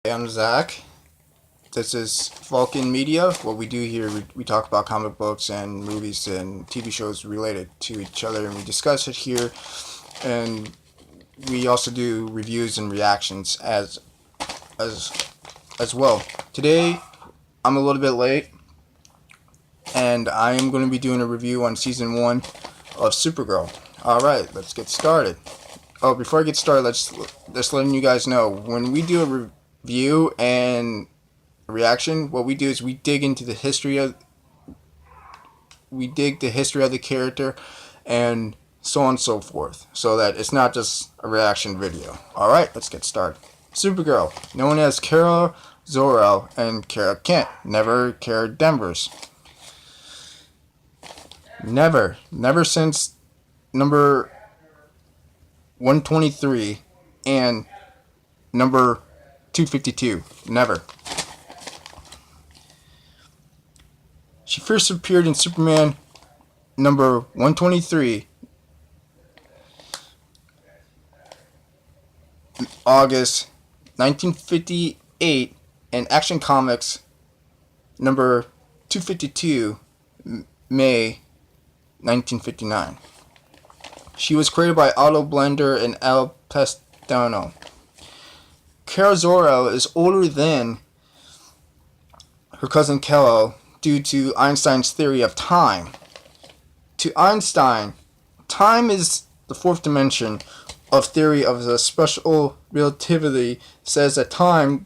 Hey, I'm Zach. This is Vulcan Media. What we do here, we talk about comic books and movies and TV shows related to each other, and we discuss it here. And we also do reviews and reactions as as well. Today, I'm a little bit late, and I am going to be doing a review on season 1 of Supergirl. All right, let's get started. Oh, before I get started, let's letting you guys know when we do a review and reaction, what we do is we dig the history of the character and so on and so forth, so that it's not just a reaction video. All right, let's get started. Supergirl, known as Kara Zor-El and Kara Kent, never Kara Danvers. Never since number 123 and number 252. Never. She first appeared in Superman number 123, August 1958, and Action Comics number 252, May 1959. She was created by Otto Blender and Al Pestano. Kara Zor-El is older than her cousin Kal-El due to Einstein's theory of time. To Einstein, time is the fourth dimension of theory of the special relativity says that time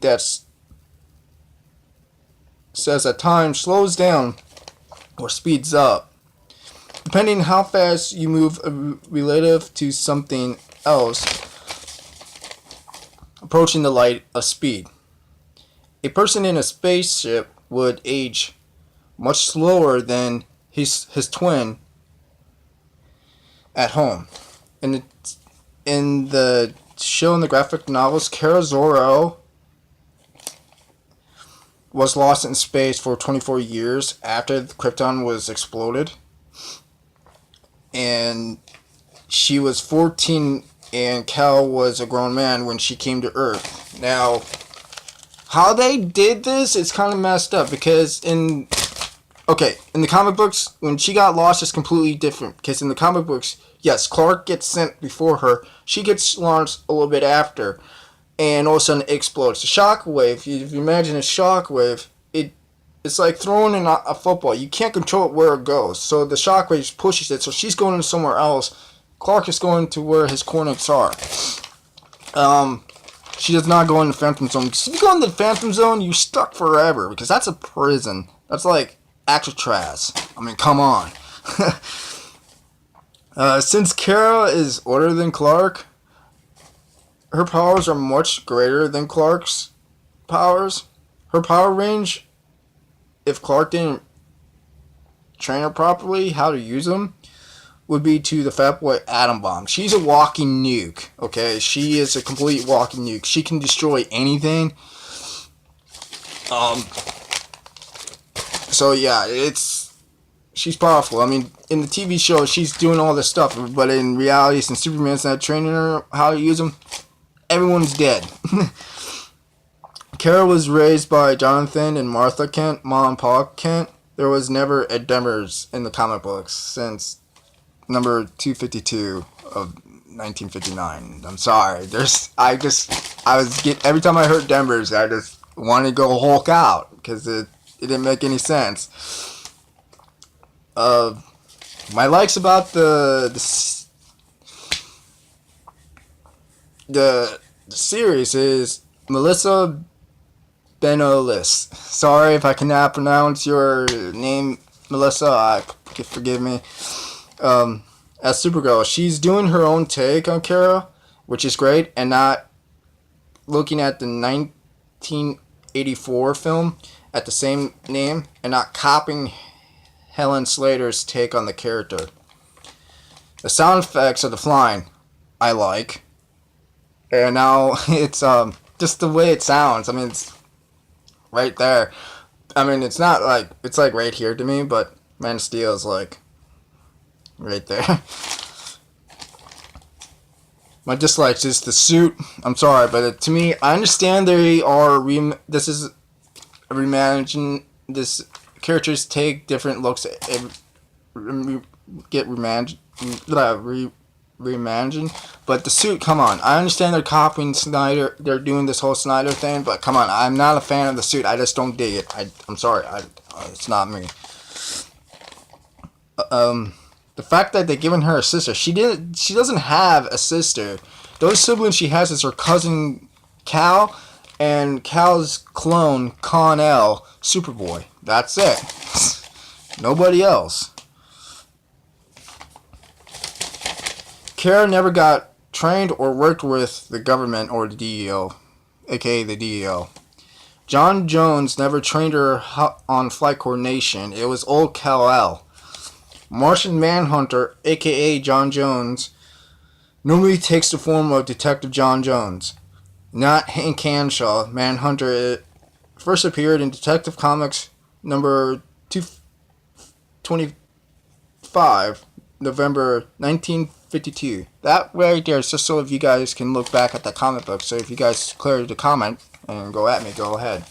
slows down or speeds up depending on how fast you move relative to something else approaching the light of speed. A person in a spaceship would age much slower than his twin at home. In the show, in the graphic novels, Kara Zor-El was lost in space for 24 years after Krypton was exploded, and she was 14 and Kal was a grown man when she came to Earth. Now, how they did this is kind of messed up because in the comic books, when she got lost, it's completely different. Because in the comic books, yes, Clark gets sent before her. She gets launched a little bit after, and all of a sudden it explodes. The shockwave, if you imagine a shockwave, it's like throwing in a football. You can't control it where it goes. So the shockwave pushes it, so she's going somewhere else. Clark is going to where his coordinates are. She does not go in the Phantom Zone. Because if you go in the Phantom Zone, you're stuck forever. Because that's a prison. That's like Alcatraz. I mean, come on. Since Kara is older than Clark, her powers are much greater than Clark's powers. Her power range, if Clark didn't train her properly how to use them, would be to the Fat Boy atom bomb. She's a walking nuke, okay? She is a complete walking nuke. She can destroy anything. So yeah, she's powerful. I mean, in the TV show, she's doing all this stuff, but in reality, since Superman's not training her how to use them, everyone's dead. Kara was raised by Jonathan and Martha Kent, Mom and Pa Kent. There was never a Demers in the comic books since number 252 of 1959. I'm sorry. Every time I heard Demers, I just wanted to go Hulk out because it didn't make any sense. My likes about the series is Melissa Benoist. Sorry if I cannot pronounce your name, Melissa. Forgive me. As Supergirl, she's doing her own take on Kara, which is great, and not looking at the 1984 film at the same name and not copying Helen Slater's take on the character. The sound effects of the flying, I like. And now it's just the way it sounds. I mean, it's right there. I mean, it's not like it's like right here to me, but Man of Steel is like right there. My dislikes is the suit. I'm sorry, but to me, I understand they are this is a reimagining. This characters take different looks. Get reimagined. But the suit, come on. I understand they're copying Snyder. They're doing this whole Snyder thing, but come on. I'm not a fan of the suit. I just don't dig it. I'm sorry. It's not me. The fact that they're giving her a sister. She doesn't have a sister. The only sibling she has is her cousin Cal and Cal's clone Con-El, Superboy. That's it. Nobody else. Kara never got trained or worked with the government or the DEO, aka the DEO. John Jones never trained her on flight coordination. It was old Kal-El. Martian Manhunter, aka John Jones, normally takes the form of Detective John Jones. Not Hank Hanshaw. Manhunter first appeared in Detective Comics number 225, November 1952. That right there is just so if you guys can look back at that comic book. So if you guys clear the comment and go at me, go ahead.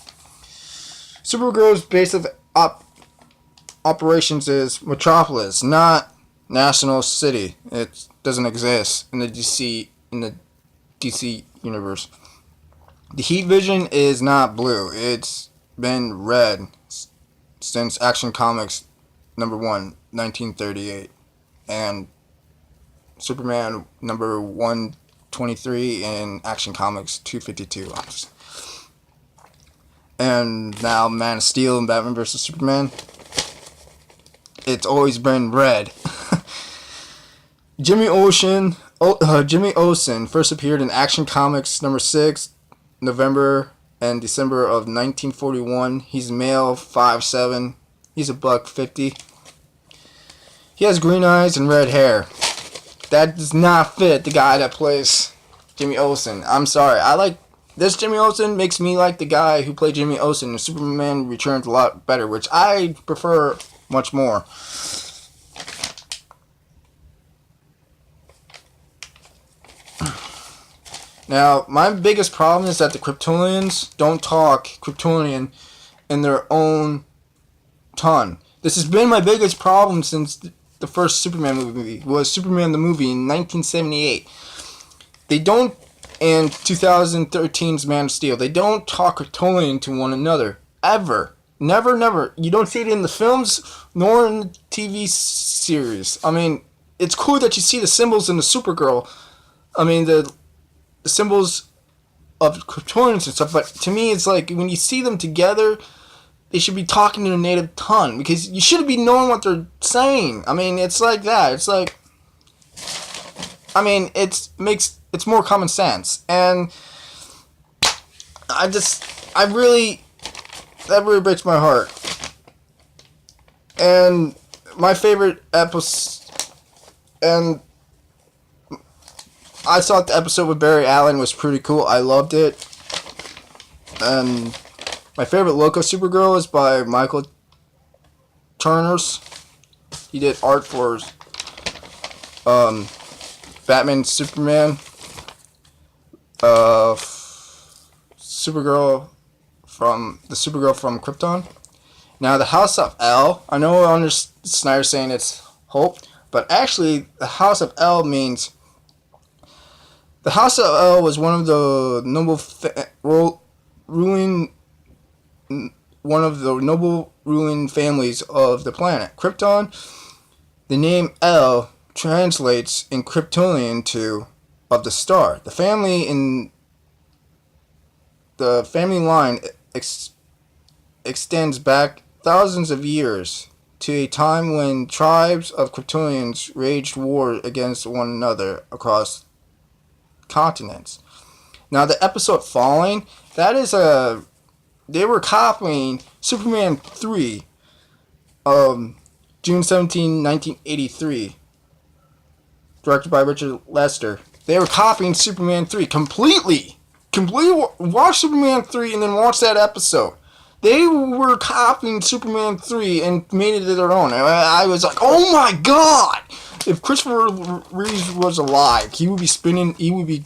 Supergirl's base of operations is Metropolis, not National City. It doesn't exist in the DC universe. The heat vision is not blue. It's been red since Action Comics number 1, 1938, and Superman number 123 in Action Comics 252. And now Man of Steel and Batman vs. Superman, it's always been red. Jimmy Olsen first appeared in Action Comics number 6, November and December of 1941. He's male, 5'7". He's $150. He has green eyes and red hair. That does not fit the guy that plays Jimmy Olsen. I'm sorry. This Jimmy Olsen makes me like the guy who played Jimmy Olsen in Superman Returns a lot better, which I prefer much more. Now, my biggest problem is that the Kryptonians don't talk Kryptonian in their own tongue. This has been my biggest problem since the first Superman movie. Was Superman the movie in 1978. They don't, and 2013's Man of Steel, they don't talk Kryptonian to one another. Ever. Never, never. You don't see it in the films, nor in the TV series. I mean, it's cool that you see the symbols in the Supergirl. I mean, the symbols of Kryptonians and stuff, but to me, it's like, when you see them together, they should be talking in their native tongue, because you should be knowing what they're saying. I mean, it's like that. It's like, I mean, it's more common sense, and that really breaks my heart. And my favorite episode, and I thought the episode with Barry Allen was pretty cool. I loved it. And my favorite Loco Supergirl is by Michael Turners. He did art for Batman, Superman, Supergirl from Krypton. Now, the House of L, I know under Snyder saying it's Hope, but actually the House of L means, the House of L was one of the noble ruling families of the planet Krypton. The name L translates in Kryptonian to of the star. The family line extends back thousands of years to a time when tribes of Kryptonians waged war against one another across continents. Now, the episode Falling, they were copying Superman 3, June 17, 1983, directed by Richard Lester. They were copying Superman 3 completely. Watch Superman 3 and then watch that episode. They were copying Superman 3 and made it their own. I was like, oh my god! If Christopher Reeves was alive, he would be spinning. He would be.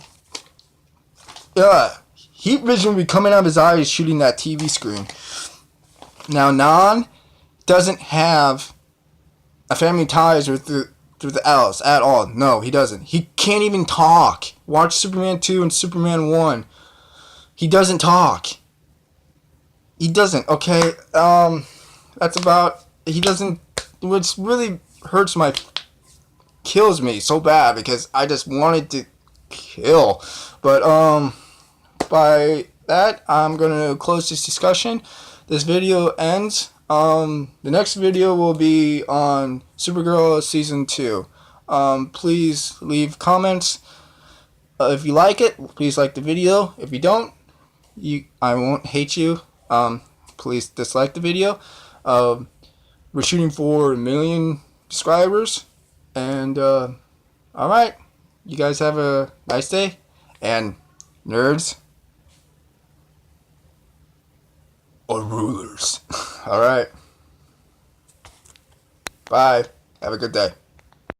Heat vision would be coming out of his eyes, shooting that TV screen. Now, Non doesn't have a family ties with the Alice at all. No, he doesn't. He can't even talk. Watch Superman 2 and Superman 1. He doesn't talk. He doesn't, okay? That's about... He doesn't... Which really hurts kills me so bad because I just wanted to kill. But, by that, I'm going to close this discussion. This video ends. The next video will be on Supergirl Season 2. Please leave comments. If you like it, please like the video. If you don't, I won't hate you. Please dislike the video. We're shooting for 1 million subscribers. And, alright. You guys have a nice day. And, nerds or rulers. Alright. Bye. Have a good day.